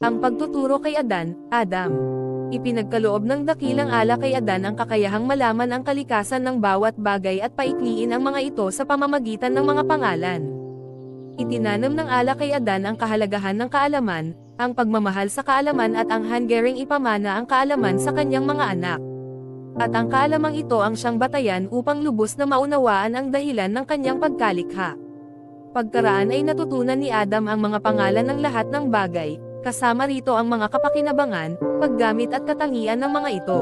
Ang pagtuturo kay Adan, Adam. Ipinagkaloob ng dakilang ala kay Adan ang kakayahang malaman ang kalikasan ng bawat bagay at paikliin ang mga ito sa pamamagitan ng mga pangalan. Itinanam ng ala kay Adan ang kahalagahan ng kaalaman, ang pagmamahal sa kaalaman at ang hanggaring ipamana ang kaalaman sa kanyang mga anak. At ang kaalamang ito ang siyang batayan upang lubos na maunawaan ang dahilan ng kanyang pagkalikha. Pagkaraan ay natutunan ni Adam ang mga pangalan ng lahat ng bagay, kasama rito ang mga kapakinabangan, paggamit at katangian ng mga ito.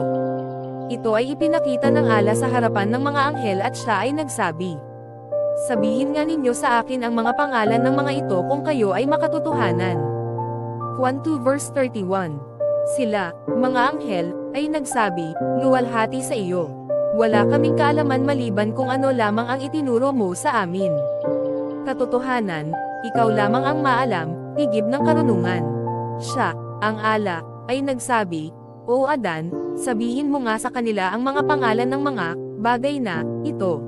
Ito ay ipinakita ng ala sa harapan ng mga anghel at siya ay nagsabi, "Sabihin nga ninyo sa akin ang mga pangalan ng mga ito kung kayo ay makatotohanan." Juan 2 verse 31. Sila, mga anghel, ay nagsabi, "Luwalhati sa iyo. Wala kaming kaalaman maliban kung ano lamang ang itinuro mo sa amin. Katotohanan, ikaw lamang ang maalam, tigib ng karunungan." Siya, ang ala, ay nagsabi, "O Adan, sabihin mo nga sa kanila ang mga pangalan ng mga bagay na ito."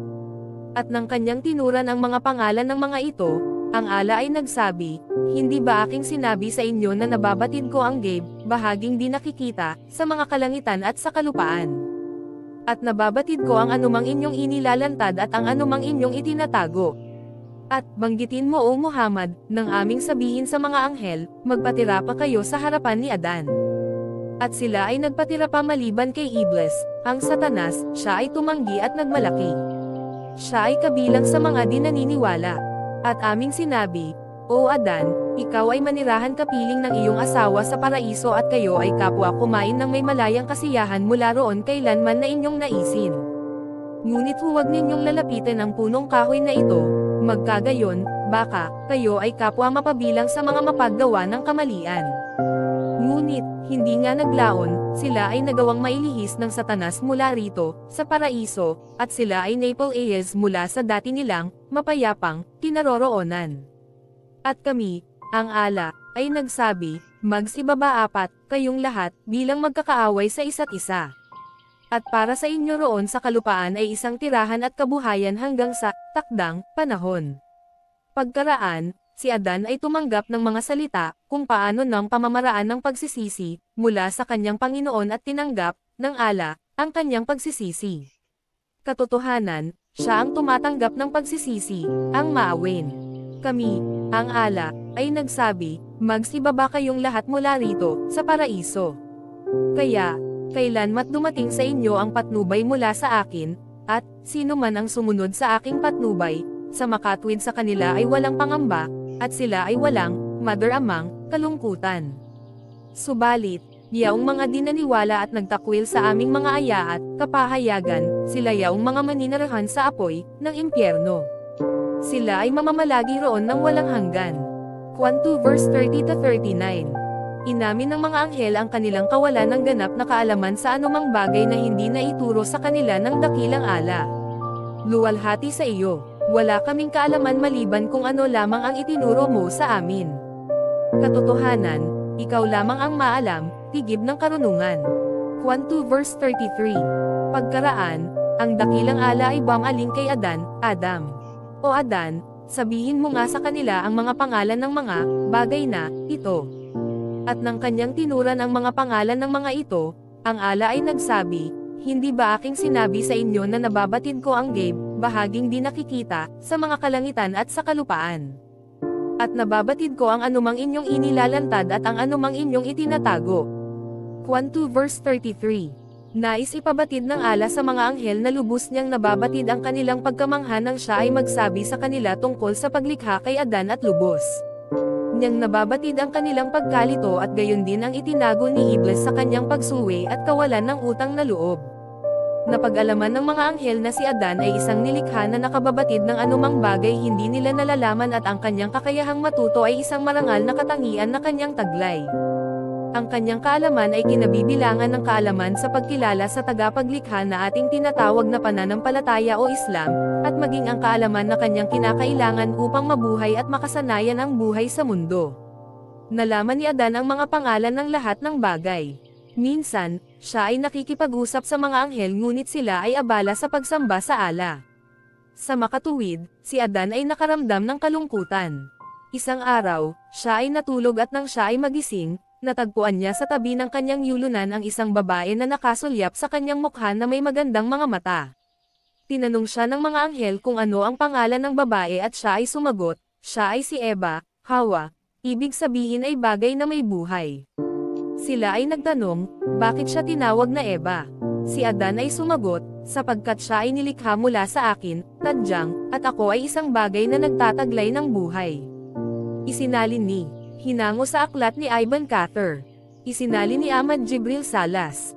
At nang kanyang tinuran ang mga pangalan ng mga ito, ang ala ay nagsabi, "Hindi ba aking sinabi sa inyo na nababatid ko ang gabe, bahaging di nakikita, sa mga kalangitan at sa kalupaan? At nababatid ko ang anumang inyong inilalantad at ang anumang inyong itinatago. At banggitin mo o Muhammad, nang aming sabihin sa mga anghel, magpatira pa kayo sa harapan ni Adan." At sila ay nagpatira pa maliban kay Iblis, ang Satanas, siya ay tumanggi at nagmalaki. Siya ay kabilang sa mga di naniniwala. At aming sinabi, "O Adan, ikaw ay manirahan kapiling ng iyong asawa sa paraiso at kayo ay kapwa kumain ng may malayang kasiyahan mula roon kailanman na inyong naisin. Ngunit huwag ninyong lalapitan ang punong kahoy na ito, magkagayon, baka, kayo ay kapwa mapabilang sa mga mapaggawa ng kamalian." Ngunit, hindi nga naglaon, sila ay nagawang mailihis ng Satanas mula rito, sa paraiso, at sila ay napalays mula sa dati nilang, mapayapang, kinaroroonan. At kami, ang ala, ay nagsabi, "Magsibaba apat, kayong lahat, bilang magkakaaway sa isa't isa. At para sa inyo roon sa kalupaan ay isang tirahan at kabuhayan hanggang sa takdang panahon." Pagkaraan, si Adan ay tumanggap ng mga salita, kung paano ng pamamaraan ng pagsisisi, mula sa kanyang Panginoon at tinanggap, ng ala, ang kanyang pagsisisi. Katotohanan, siya ang tumatanggap ng pagsisisi, ang maawin. Kami, ang ala, ay nagsabi, "Magsibaba kayong lahat mula rito, sa paraiso. Kaya, kailanmat dumating sa inyo ang patnubay mula sa akin, at, sino man ang sumunod sa aking patnubay, sa makatwid sa kanila ay walang pangamba, at sila ay walang, madaramang, kalungkutan. Subalit, yaong mga di naniwala at nagtakwil sa aming mga aya at kapahayagan, sila yaong mga maninirahan sa apoy, ng impyerno. Sila ay mamamalagi roon ng walang hanggan." Juan 2 verse 30-39. Inamin ng mga anghel ang kanilang kawalan ng ganap na kaalaman sa anumang bagay na hindi naituro sa kanila ng dakilang ala. "Luwalhati sa iyo. Wala kaming kaalaman maliban kung ano lamang ang itinuro mo sa amin. Katotohanan, ikaw lamang ang maalam, tigib ng karunungan." Juan 2 verse 33. Pagkaraan, ang dakilang ala ay bumaling kay Adan, "Adam. O Adan, sabihin mo nga sa kanila ang mga pangalan ng mga bagay na ito." At nang kanyang tinuran ang mga pangalan ng mga ito, ang ala ay nagsabi, "Hindi ba aking sinabi sa inyo na nababatid ko ang gabe, bahaging di nakikita, sa mga kalangitan at sa kalupaan? At nababatid ko ang anumang inyong inilalantad at ang anumang inyong itinatago." Juan 2 verse 33. Nais ipabatid ng ala sa mga anghel na lubos niyang nababatid ang kanilang pagkamangha nang siya ay magsabi sa kanila tungkol sa paglikha kay Adan at lubos niyang nababatid ang kanilang pagkalito at gayon din ang itinago ni Iblis sa kanyang pagsuwi at kawalan ng utang na loob. Napag-alaman ng mga anghel na si Adan ay isang nilikha na nakababatid ng anumang bagay hindi nila nalalaman at ang kanyang kakayahang matuto ay isang marangal na katangian na kanyang taglay. Ang kanyang kaalaman ay kinabibilangan ng kaalaman sa pagkilala sa tagapaglikha na ating tinatawag na pananampalataya o Islam, at maging ang kaalaman na kanyang kinakailangan upang mabuhay at makasanayan ang buhay sa mundo. Nalaman ni Adan ang mga pangalan ng lahat ng bagay. Minsan, siya ay nakikipag-usap sa mga anghel ngunit sila ay abala sa pagsamba sa ala. Sa makatuwid, si Adan ay nakaramdam ng kalungkutan. Isang araw, siya ay natulog at nang siya ay magising, Natagpuan niya sa tabi ng kanyang yulunan ang isang babae na nakasulyap sa kanyang mukha na may magandang mga mata. Tinanong siya ng mga anghel kung ano ang pangalan ng babae at siya ay sumagot, siya ay si Eva, Hawa, ibig sabihin ay bagay na may buhay. Sila ay nagtanong, bakit siya tinawag na Eva? Si Adan ay sumagot, sapagkat siya ay nilikha mula sa akin, tadyang, at ako ay isang bagay na nagtataglay ng buhay. Isinalin ni Hinango sa aklat ni Ivan Cather. Isinalin ni Ahmad Jibril Salas.